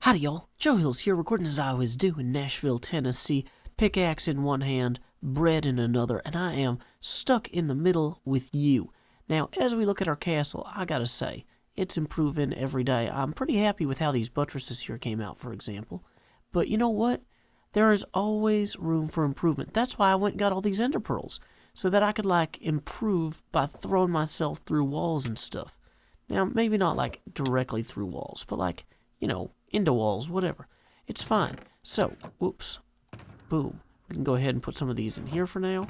Howdy y'all, Joe Hills here, recording as I always do in Nashville, Tennessee, pickaxe in one hand, bread in another, and I am stuck in the middle with you. Now, as we look at our castle, I gotta say, it's improving every day. I'm pretty happy with how these buttresses here came out, for example. But you know what? There is always room for improvement. That's why I went and got all these ender pearls, so that I could, improve by throwing myself through walls and stuff. Now, maybe not, directly through walls, but, into walls, whatever. It's fine. So, whoops. Boom. We can go ahead and put some of these in here for now.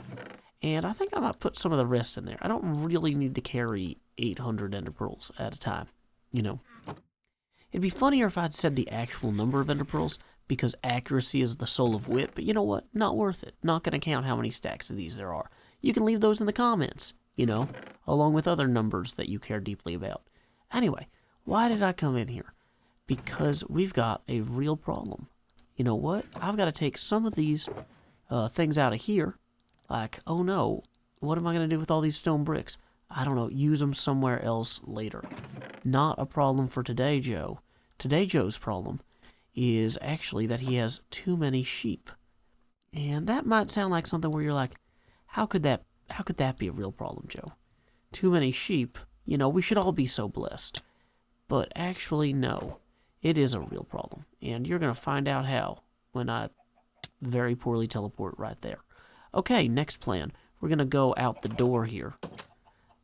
And I think I might put some of the rest in there. I don't really need to carry 800 ender pearls at a time, It'd be funnier if I'd said the actual number of ender pearls, because accuracy is the soul of wit, but you know what? Not worth it. Not going to count how many stacks of these there are. You can leave those in the comments, along with other numbers that you care deeply about. Anyway, why did I come in here? Because we've got a real problem. You know what? I've got to take some of these things out of here. Oh no, what am I going to do with all these stone bricks? I don't know, use them somewhere else later. Not a problem for today, Joe. Today, Joe's problem is actually that he has too many sheep. And that might sound like something where you're like, how could that be a real problem, Joe? Too many sheep, we should all be so blessed. But actually, no. It is a real problem, and you're going to find out how when I very poorly teleport right there. Okay, next plan. We're going to go out the door here.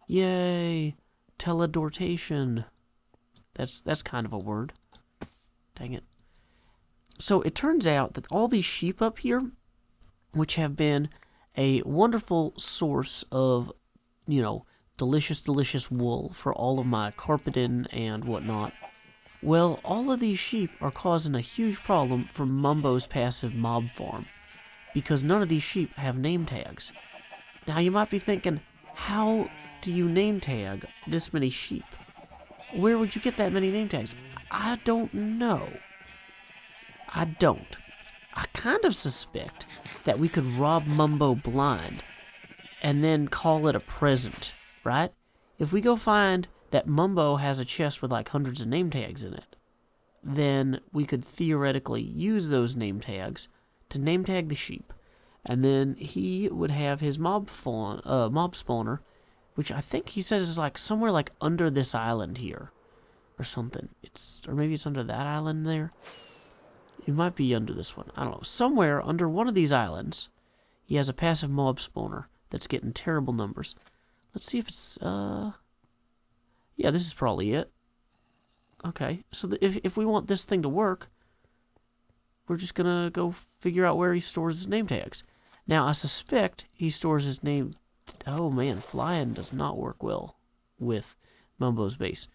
Yay! Teledortation. That's kind of a word. Dang it. So it turns out that all these sheep up here, which have been a wonderful source of, delicious, delicious wool for all of my carpeting and whatnot, well, all of these sheep are causing a huge problem for Mumbo's passive mob farm, because none of these sheep have name tags. Now you might be thinking, how do you name tag this many sheep? Where would you get that many name tags? I don't know. I don't. I kind of suspect that we could rob Mumbo blind and then call it a present, right? If we go find that Mumbo has a chest with hundreds of name tags in it, then we could theoretically use those name tags to name tag the sheep, and then he would have his mob spawner, which I think he says is somewhere under this island here, or something. Or maybe it's under that island there. It might be under this one. I don't know. Somewhere under one of these islands, he has a passive mob spawner that's getting terrible numbers. Let's see if it's yeah, this is probably it. Okay, so if we want this thing to work, we're just gonna go figure out where he stores his name tags. Now, I suspect he stores his name... Oh man, flying does not work well with Mumbo's base.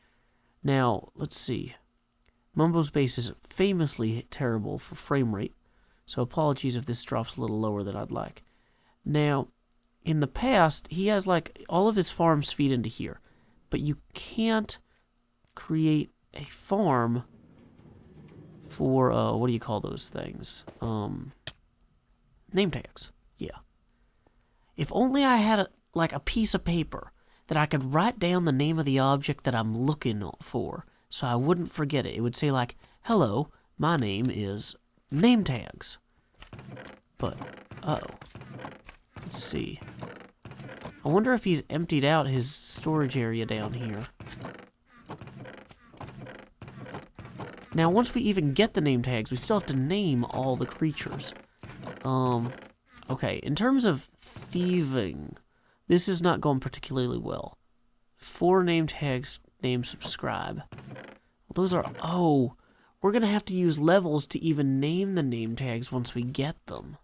Now, let's see. Mumbo's base is famously terrible for frame rate, so apologies if this drops a little lower than I'd like. Now, in the past, he has all of his farms feed into here. But you can't create a farm for, what do you call those things? Name tags. Yeah. If only I had a piece of paper that I could write down the name of the object that I'm looking for, so I wouldn't forget it. It would say hello, my name is name tags. But, uh-oh. Let's see. I wonder if he's emptied out his storage area down here. Now, once we even get the name tags, we still have to name all the creatures. Okay, in terms of thieving, this is not going particularly well. 4 name tags, name subscribe. Well, those are... Oh, we're going to have to use levels to even name the name tags once we get them.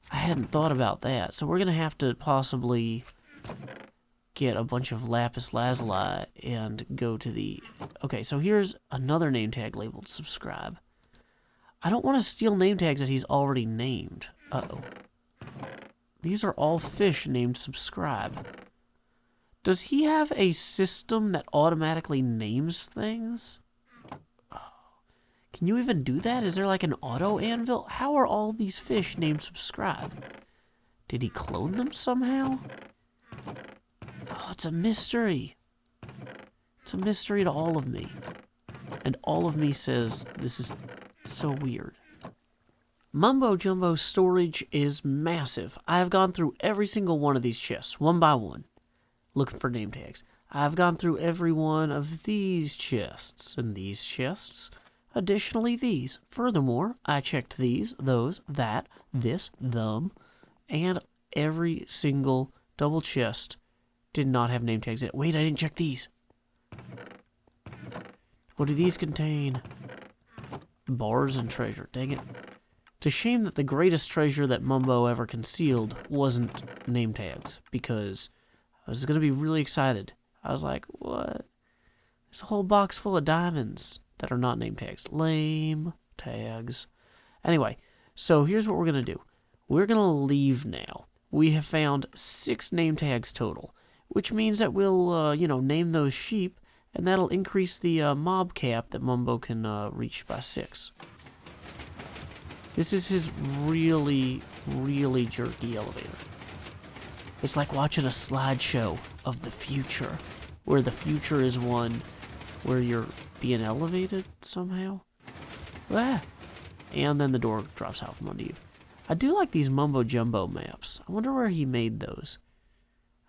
I hadn't thought about that, so we're going to have to possibly get a bunch of lapis lazuli and go to the... Okay, so here's another name tag labeled subscribe. I don't want to steal name tags that he's already named. Uh-oh. These are all fish named subscribe. Does he have a system that automatically names things? Can you even do that? Is there an auto anvil? How are all these fish named subscribe? Did he clone them somehow? Oh, it's a mystery. It's a mystery to all of me. and all of me says this is so weird. MumboJumbo's storage is massive. I have gone through every single one of these chests, one by one, looking for name tags. I've gone through every one of these chests, and these chests. Additionally, these. Furthermore, I checked these, those, that, this, them, and every single double chest did not have name tags in it. Wait, I didn't check these. What do these contain? Bars and treasure. Dang it. It's a shame that the greatest treasure that Mumbo ever concealed wasn't name tags, because I was going to be really excited. I was like, what? There's a whole box full of diamonds that are not name tags. Lame tags. Anyway, so here's what we're going to do. We're going to leave now. We have found 6 name tags total, which means that we'll, name those sheep, and that'll increase the mob cap that Mumbo can reach by 6. This is his really, really jerky elevator. It's like watching a slideshow of the future, where the future is one where you're being elevated somehow. Ah. And then the door drops out from under you. I do like these MumboJumbo maps. I wonder where he made those.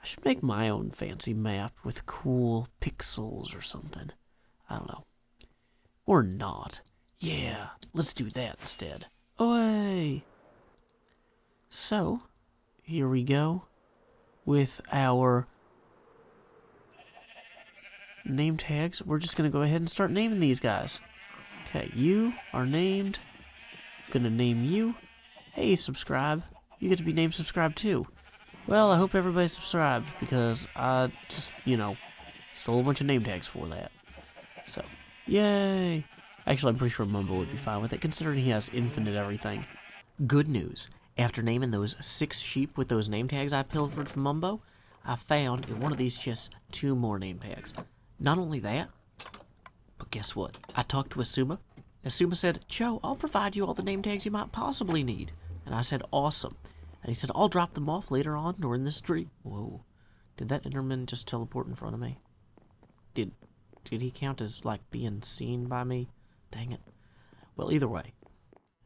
I should make my own fancy map with cool pixels or something. I don't know. Or not. Yeah, let's do that instead. Away! So, here we go with our name tags. We're just going to go ahead and start naming these guys. Okay, you are named. I'm going to name you. Hey, subscribe. You get to be named subscribe too. Well, I hope everybody's subscribed, because I just, stole a bunch of name tags for that. So, yay! Actually, I'm pretty sure Mumbo would be fine with it, considering he has infinite everything. Good news. After naming those 6 sheep with those name tags I pilfered from Mumbo, I found in one of these chests 2 more name tags. Not only that, but guess what? I talked to Asuma. Asuma said, Joe, I'll provide you all the name tags you might possibly need. And I said, awesome. And he said, I'll drop them off later on during this stream. Whoa. Did that Enderman just teleport in front of me? Did he count as, being seen by me? Dang it. Well, either way.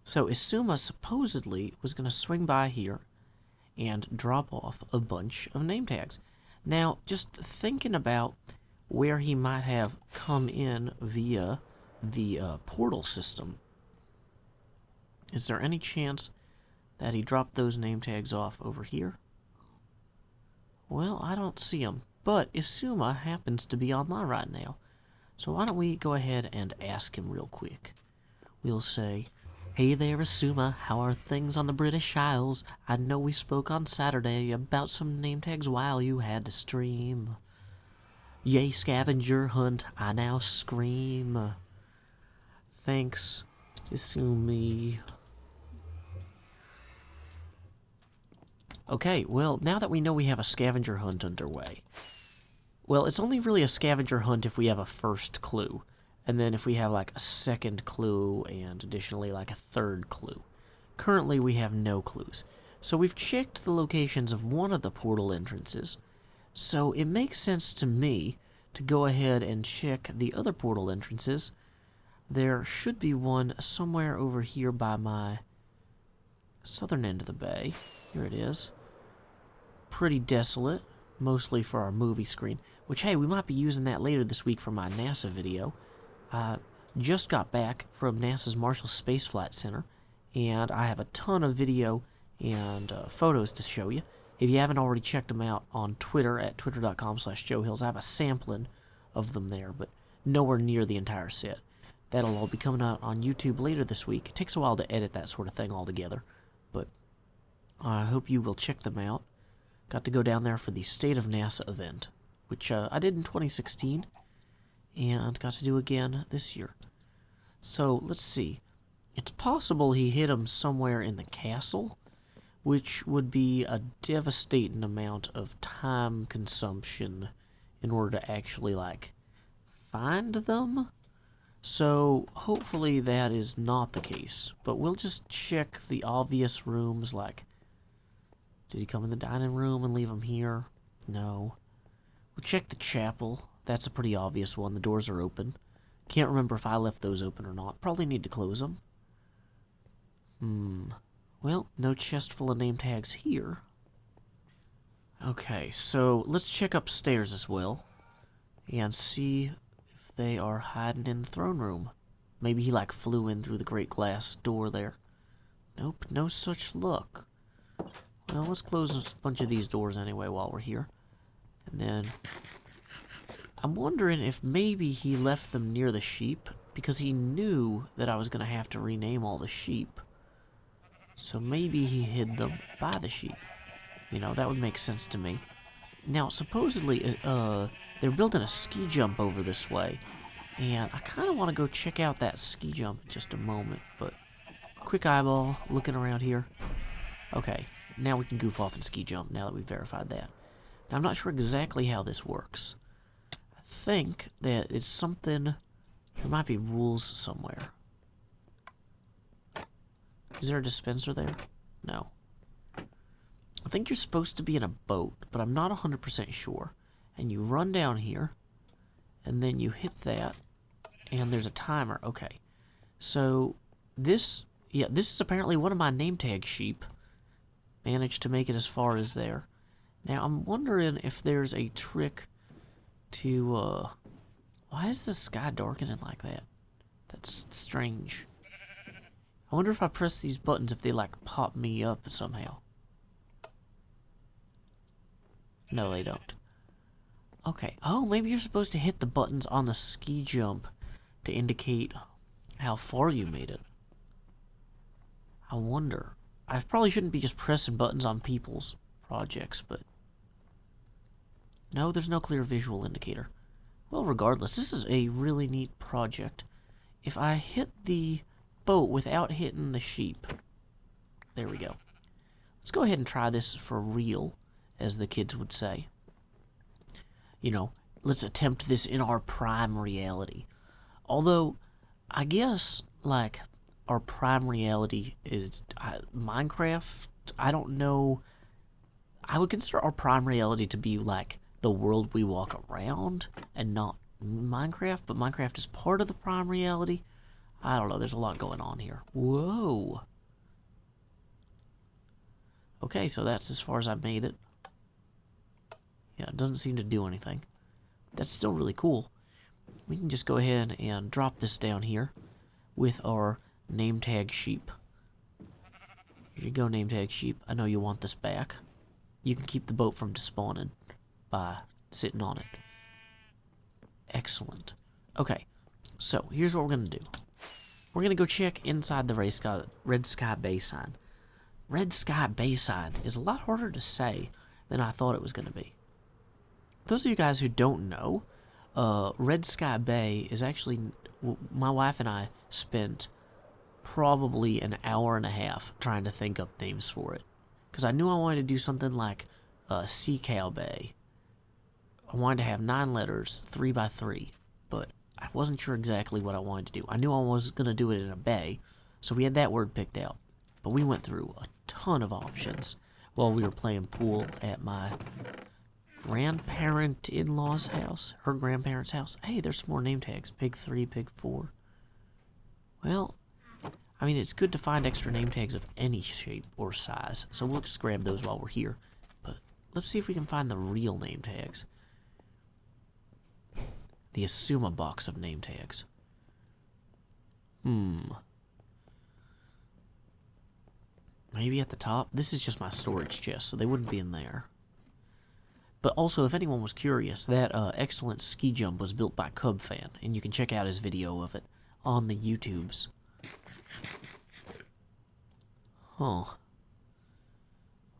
So, Asuma supposedly was going to swing by here and drop off a bunch of name tags. Now, just thinking about where he might have come in via the portal system, is there any chance that he dropped those name tags off over here? Well, I don't see them, but Asuma happens to be online right now. So why don't we go ahead and ask him real quick. We'll say, hey there, Asuma, how are things on the British Isles? I know we spoke on Saturday about some name tags while you had to stream. Yay, scavenger hunt, I now scream. Thanks, Asumi. Okay, well, now that we know we have a scavenger hunt underway, well, it's only really a scavenger hunt if we have a first clue, and then if we have, a second clue, and additionally, a third clue. Currently, we have no clues. So we've checked the locations of one of the portal entrances, so it makes sense to me to go ahead and check the other portal entrances. There should be one somewhere over here by my southern end of the bay. Here it is. Pretty desolate, mostly for our movie screen, which, hey, we might be using that later this week for my NASA video. I just got back from NASA's Marshall Space Flight Center, and I have a ton of video and photos to show you. If you haven't already checked them out on Twitter at twitter.com/JoeHills, I have a sampling of them there, but nowhere near the entire set. That'll all be coming out on YouTube later this week. It takes a while to edit that sort of thing all together, but I hope you will check them out. Got to go down there for the State of NASA event, which I did in 2016, and got to do again this year. So, let's see. It's possible he hit him somewhere in the castle, which would be a devastating amount of time consumption in order to actually, find them. So, hopefully that is not the case. But we'll just check the obvious rooms, did he come in the dining room and leave him here? No. We'll check the chapel. That's a pretty obvious one. The doors are open. Can't remember if I left those open or not. Probably need to close them. Well, no chest full of name tags here. Okay, so let's check upstairs as well. And see if they are hiding in the throne room. Maybe he, like, flew in through the great glass door there. Nope, no such luck. Well, let's close a bunch of these doors anyway while we're here. And then I'm wondering if maybe he left them near the sheep, because he knew that I was going to have to rename all the sheep. So maybe he hid them by the sheep. You know, that would make sense to me. Now, supposedly, they're building a ski jump over this way. And I kind of want to go check out that ski jump in just a moment. But, quick eyeball, looking around here. Okay, now we can goof off and ski jump now that we've verified that. Now, I'm not sure exactly how this works. I think that it's something... There might be rules somewhere. Is there a dispenser there? No. I think you're supposed to be in a boat, but I'm not 100% sure. And you run down here, and then you hit that, and there's a timer. Okay. So, this is apparently one of my name tag sheep. Managed to make it as far as there. Now, I'm wondering if there's a trick to, why is the sky darkening like that? That's strange. I wonder if I press these buttons, if they, like, pop me up somehow. No, they don't. Okay. Oh, maybe you're supposed to hit the buttons on the ski jump to indicate how far you made it. I wonder. I probably shouldn't be just pressing buttons on people's projects, but... No, there's no clear visual indicator. Well, regardless, this is a really neat project. If I hit the boat without hitting the sheep... There we go. Let's go ahead and try this for real, as the kids would say. You know, let's attempt this in our prime reality. Although, I guess, like, our prime reality is Minecraft. I don't know. I would consider our prime reality to be, like, the world we walk around and not Minecraft. But Minecraft is part of the prime reality. I don't know. There's a lot going on here. Whoa. Okay, so that's as far as I made it. Yeah, it doesn't seem to do anything. That's still really cool. We can just go ahead and drop this down here with our name tag sheep. Here you go, name tag sheep. I know you want this back. You can keep the boat from despawning by sitting on it. Excellent. Okay, so here's what we're going to do. We're going to go check inside the Red Sky Bay sign. Red Sky Bay sign is a lot harder to say than I thought it was going to be. Those of you guys who don't know, Red Sky Bay is actually... My wife and I spent probably an hour and a half trying to think up names for it. Because I knew I wanted to do something like Sea Cow Bay. I wanted to have 9 letters, 3 by 3. But I wasn't sure exactly what I wanted to do. I knew I was going to do it in a bay, so we had that word picked out. But we went through a ton of options while we were playing pool at my grandparent-in-law's house. Her grandparents' house. Hey, there's some more name tags. Pig 3, Pig 4. Well, I mean, it's good to find extra name tags of any shape or size. So we'll just grab those while we're here. But let's see if we can find the real name tags. The Asuma box of name tags. Maybe at the top? This is just my storage chest, so they wouldn't be in there. But also, if anyone was curious, that excellent ski jump was built by CubFan, and you can check out his video of it on the YouTubes. Huh.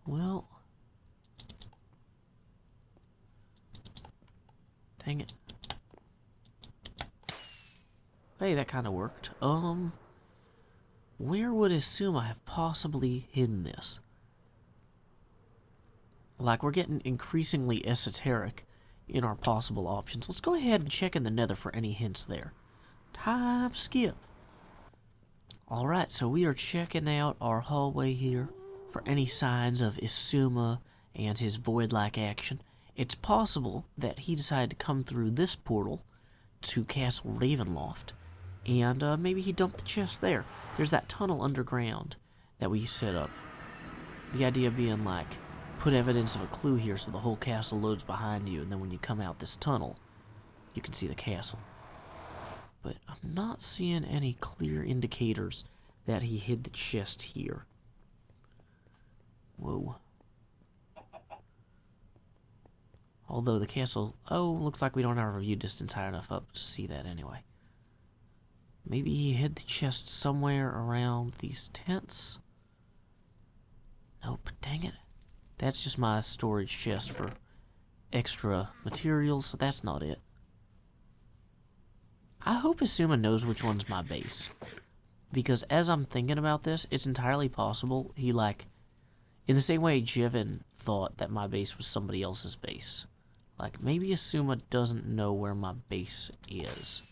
Well. Dang it. Hey, that kind of worked. Where would Asuma have possibly hidden this? Like, we're getting increasingly esoteric in our possible options. Let's go ahead and check in the Nether for any hints there. Time skip. Alright, so we are checking out our hallway here for any signs of Asuma and his void-like action. It's possible that he decided to come through this portal to Castle Ravenloft. And maybe he dumped the chest there. There's that tunnel underground that we set up. The idea being like, put evidence of a clue here so the whole castle loads behind you, and then when you come out this tunnel, you can see the castle. But I'm not seeing any clear indicators that he hid the chest here. Whoa. Although the castle... Oh, looks like we don't have a view distance high enough up to see that anyway. Maybe he hid the chest somewhere around these tents? Nope, dang it. That's just my storage chest for extra materials, so that's not it. I hope Asuma knows which one's my base. Because as I'm thinking about this, it's entirely possible he, like... In the same way Jevin thought that my base was somebody else's base. Like, maybe Asuma doesn't know where my base is.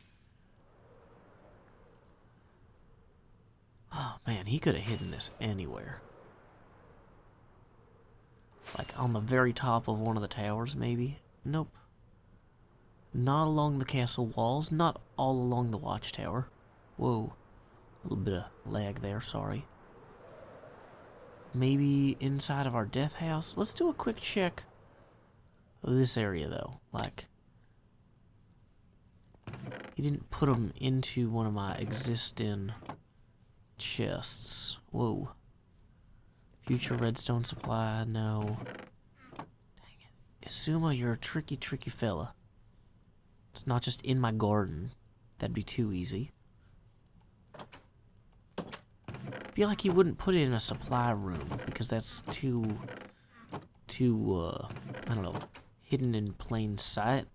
Oh, man, he could have hidden this anywhere. Like, on the very top of one of the towers, maybe? Nope. Not along the castle walls, not all along the watchtower. Whoa. A little bit of lag there, sorry. Maybe inside of our death house? Let's do a quick check of this area, though. Like, he didn't put them into one of my existing chests. Whoa. Future redstone supply, no. Dang it. Asuma, you're a tricky, tricky fella. It's not just in my garden. That'd be too easy. I feel like he wouldn't put it in a supply room, because that's too, I don't know, hidden in plain sight.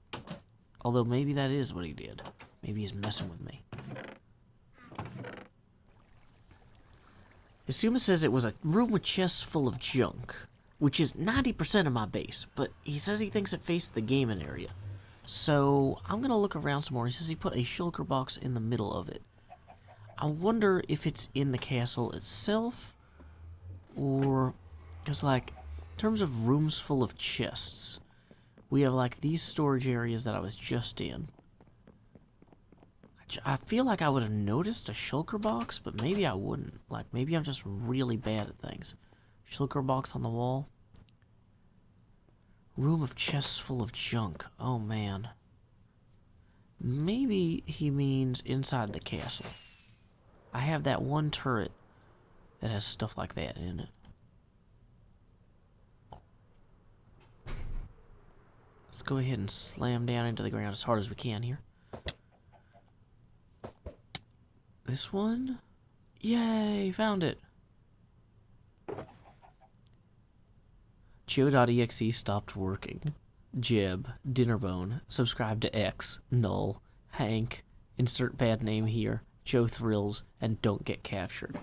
Although maybe that is what he did. Maybe he's messing with me. Asuma says it was a room with chests full of junk, which is 90% of my base, but he says he thinks it faced the gaming area. So I'm going to look around some more. He says he put a shulker box in the middle of it. I wonder if it's in the castle itself, or, because like, in terms of rooms full of chests, we have like these storage areas that I was just in. I feel like I would have noticed a shulker box, but maybe I wouldn't. Like, maybe I'm just really bad at things. Shulker box on the wall. Room of chests full of junk. Oh, man. Maybe he means inside the castle. I have that one turret that has stuff like that in it. Let's go ahead and slam down into the ground as hard as we can here. This one? Yay, found it. Joe.exe stopped working. Jeb, Dinnerbone, subscribe to X, Null, Hank, insert bad name here, Joe Thrills, and don't get captured.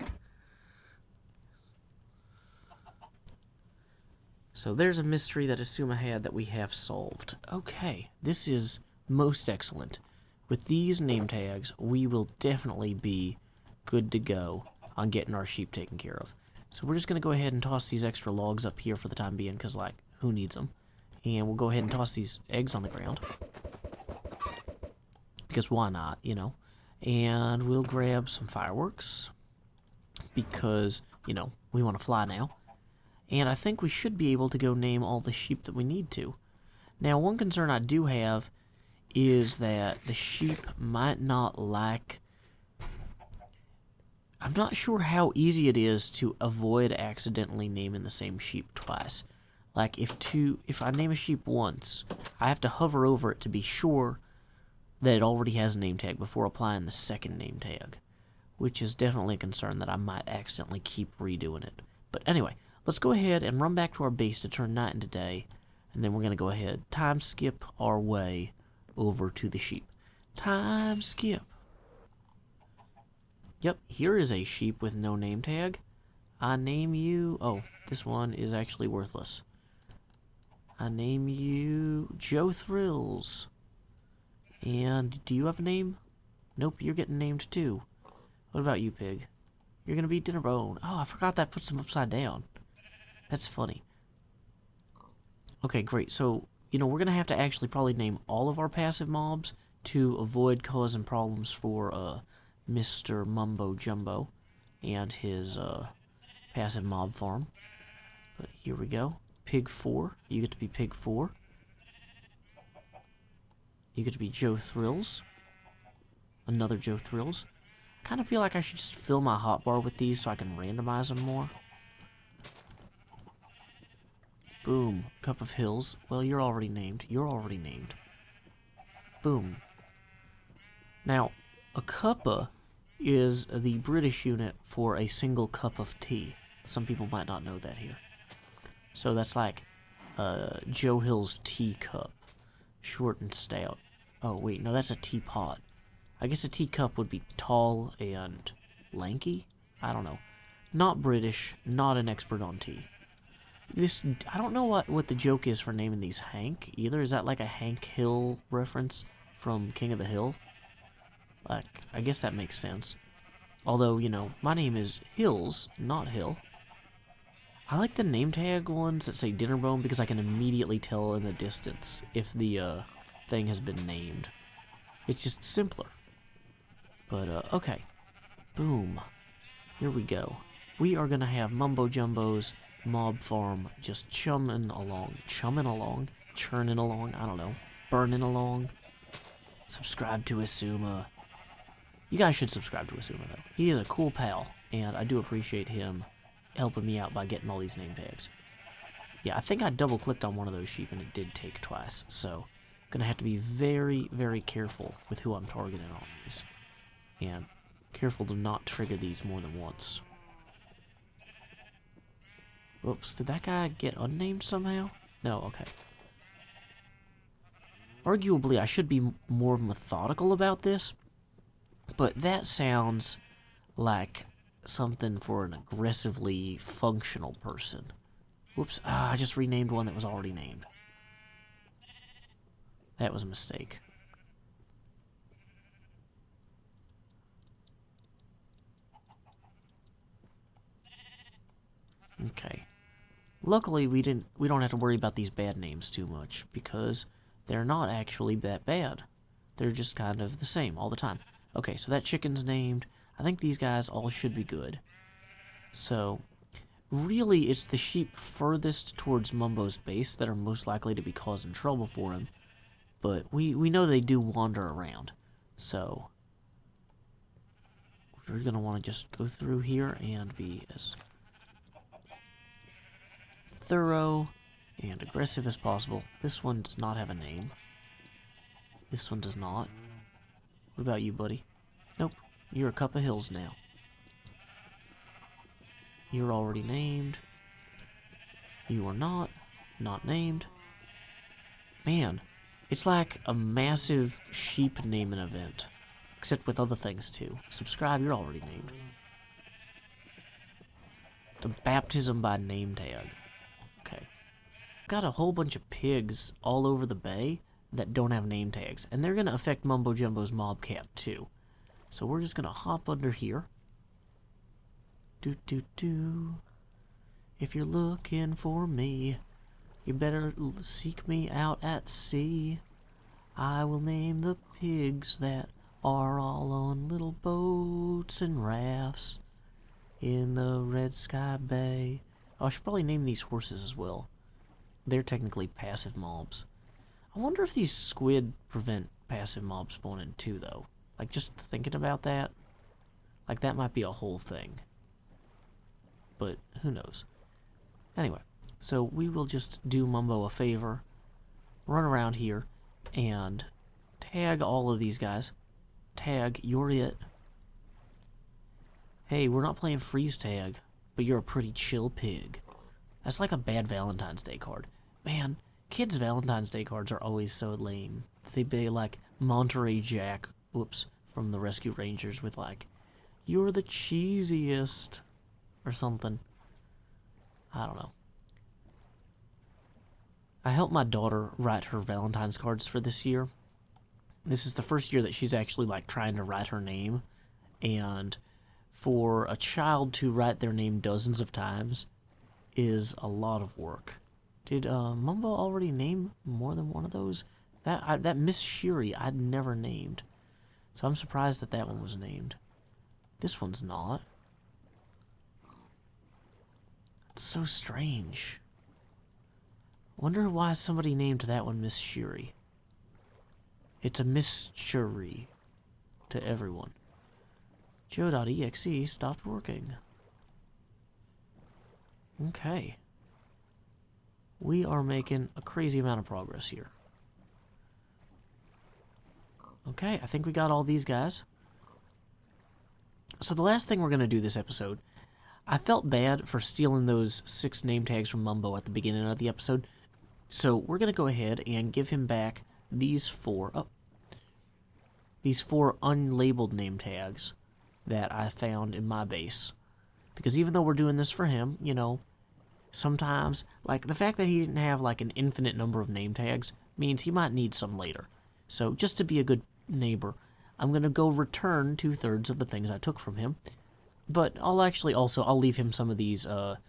So there's a mystery that Asuma had that we have solved. Okay, this is most excellent. With these name tags, we will definitely be good to go on getting our sheep taken care of. So we're just going to go ahead and toss these extra logs up here for the time being, because, like, who needs them? And we'll go ahead and toss these eggs on the ground. Because why not, you know? And we'll grab some fireworks. Because, you know, we want to fly now. And I think we should be able to go name all the sheep that we need to. Now, one concern I do have is that the sheep might not like... I'm not sure how easy it is to avoid accidentally naming the same sheep twice. Like, if I name a sheep once, I have to hover over it to be sure that it already has a name tag before applying the second name tag. Which is definitely a concern that I might accidentally keep redoing it. But anyway, let's go ahead and run back to our base to turn night into day. And then we're going to go ahead, time skip our way over to the sheep. Time skip. Yep, here is a sheep with no name tag. I name you... Oh, this one is actually worthless. I name you Joe Thrills. And do you have a name? Nope, you're getting named too. What about you, pig? You're gonna be Dinnerbone. Oh, I forgot that puts them upside down. That's funny. Okay, great. So, you know, we're gonna have to actually probably name all of our passive mobs to avoid causing problems for Mr. MumboJumbo and his passive mob farm. But here we go. Pig 4. You get to be Pig 4. You get to be Joe Thrills. Another Joe Thrills. I kind of feel like I should just fill my hotbar with these so I can randomize them more. Boom. Cup of Hills. Well, you're already named. You're already named. Boom. Now, a cuppa is the British unit for a single cup of tea. Some people might not know that here. So that's like Joe Hill's teacup. Short and stout. Oh, wait. No, that's a teapot. I guess a teacup would be tall and lanky? I don't know. Not British. Not an expert on tea. I don't know what the joke is for naming these Hank either. Is that like a Hank Hill reference from King of the Hill? Like, I guess that makes sense. Although, you know, my name is Hills, not Hill. I like the name tag ones that say Dinnerbone because I can immediately tell in the distance if the thing has been named. It's just simpler. But, okay. Boom. Here we go. We are gonna have MumboJumbo's mob farm just churning along, I don't know, burning along. Subscribe to Asuma. You guys should subscribe to Asuma, though. He is a cool pal, and I do appreciate him helping me out by getting all these name tags. Yeah, I think I double-clicked on one of those sheep, and it did take twice, so I'm gonna have to be very, very careful with who I'm targeting on these. And careful to not trigger these more than once. Whoops, did that guy get unnamed somehow? No, okay. Arguably, I should be more methodical about this, but that sounds like something for an aggressively functional person. Whoops, I just renamed one that was already named. That was a mistake. Okay. Luckily, we don't have to worry about these bad names too much, because they're not actually that bad. They're just kind of the same all the time. Okay, so that chicken's named. I think these guys all should be good. So, really, it's the sheep furthest towards Mumbo's base that are most likely to be causing trouble for him. But we know they do wander around. So, we're going to want to just go through here and be as thorough and aggressive as possible. This one does not have a name. This one does not. What about you, buddy? Nope. You're a cup of hills now. You're already named. You are not. Not named. Man, it's like a massive sheep naming event. Except with other things, too. Subscribe, you're already named. The baptism by name tag. Okay. Got a whole bunch of pigs all over the bay that don't have name tags. And they're going to affect MumboJumbo's mob cap, too. So we're just going to hop under here. If you're looking for me, you better seek me out at sea. I will name the pigs that are all on little boats and rafts in the Red Sky Bay. Oh, I should probably name these horses as well. They're technically passive mobs. I wonder if these squid prevent passive mob spawning too, though. Like, just thinking about that, like, that might be a whole thing. But who knows? Anyway, so we will just do Mumbo a favor, run around here, and tag all of these guys. Tag, you're it. Hey, we're not playing freeze tag, but you're a pretty chill pig. That's like a bad Valentine's Day card. Man, kids' Valentine's Day cards are always so lame. They be like Monterey Jack, whoops, from the Rescue Rangers with like, you're the cheesiest, or something. I don't know. I helped my daughter write her Valentine's cards for this year. This is the first year that she's actually like trying to write her name, and for a child to write their name dozens of times is a lot of work. Did Mumbo already name more than one of those? That Miss Shiri I'd never named. So I'm surprised that that one was named. This one's not. It's so strange. Wonder why somebody named that one Miss Shiri. It's a mystery to everyone. Joe.exe stopped working. Okay. We are making a crazy amount of progress here. Okay, I think we got all these guys. So the last thing we're going to do this episode, I felt bad for stealing those 6 name tags from Mumbo at the beginning of the episode. So we're going to go ahead and give him back these 4 unlabeled name tags that I found in my base. Because even though we're doing this for him, you know, sometimes, like, the fact that he didn't have, like, an infinite number of name tags means he might need some later. So just to be a good neighbor, I'm going to go return 2/3 of the things I took from him. But I'll actually also, I'll leave him some of these, I'll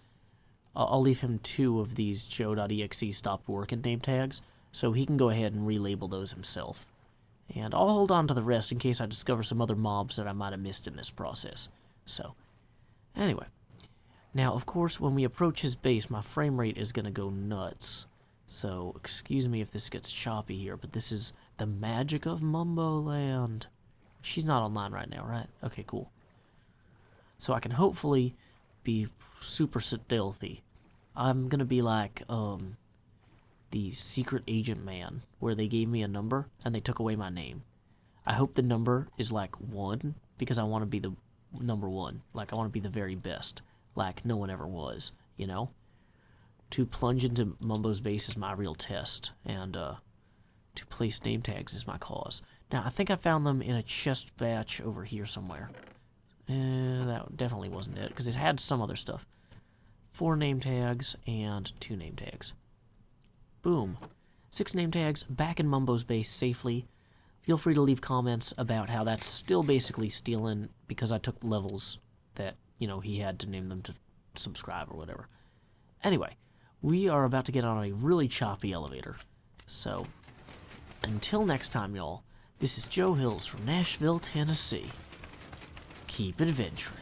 leave him 2 of these Joe.exe stopped working name tags, so he can go ahead and relabel those himself. And I'll hold on to the rest in case I discover some other mobs that I might have missed in this process. So, anyway. Now, of course, when we approach his base, my frame rate is going to go nuts. So, excuse me if this gets choppy here, but this is the magic of Mumbo Land. She's not online right now, right? Okay, cool. So I can hopefully be super stealthy. I'm going to be like, the secret agent man, where they gave me a number and they took away my name. I hope the number is like 1, because I want to be the number 1. Like, I want to be the very best, like no one ever was, you know? To plunge into Mumbo's base is my real test, and to place name tags is my cause. Now, I think I found them in a chest batch over here somewhere. That definitely wasn't it, because it had some other stuff. 4 name tags and 2 name tags. Boom. 6 name tags back in Mumbo's base safely. Feel free to leave comments about how that's still basically stealing because I took levels that, you know, he had to name them to subscribe or whatever. Anyway, we are about to get on a really choppy elevator. So, until next time, y'all, this is Joe Hills from Nashville, Tennessee. Keep adventuring.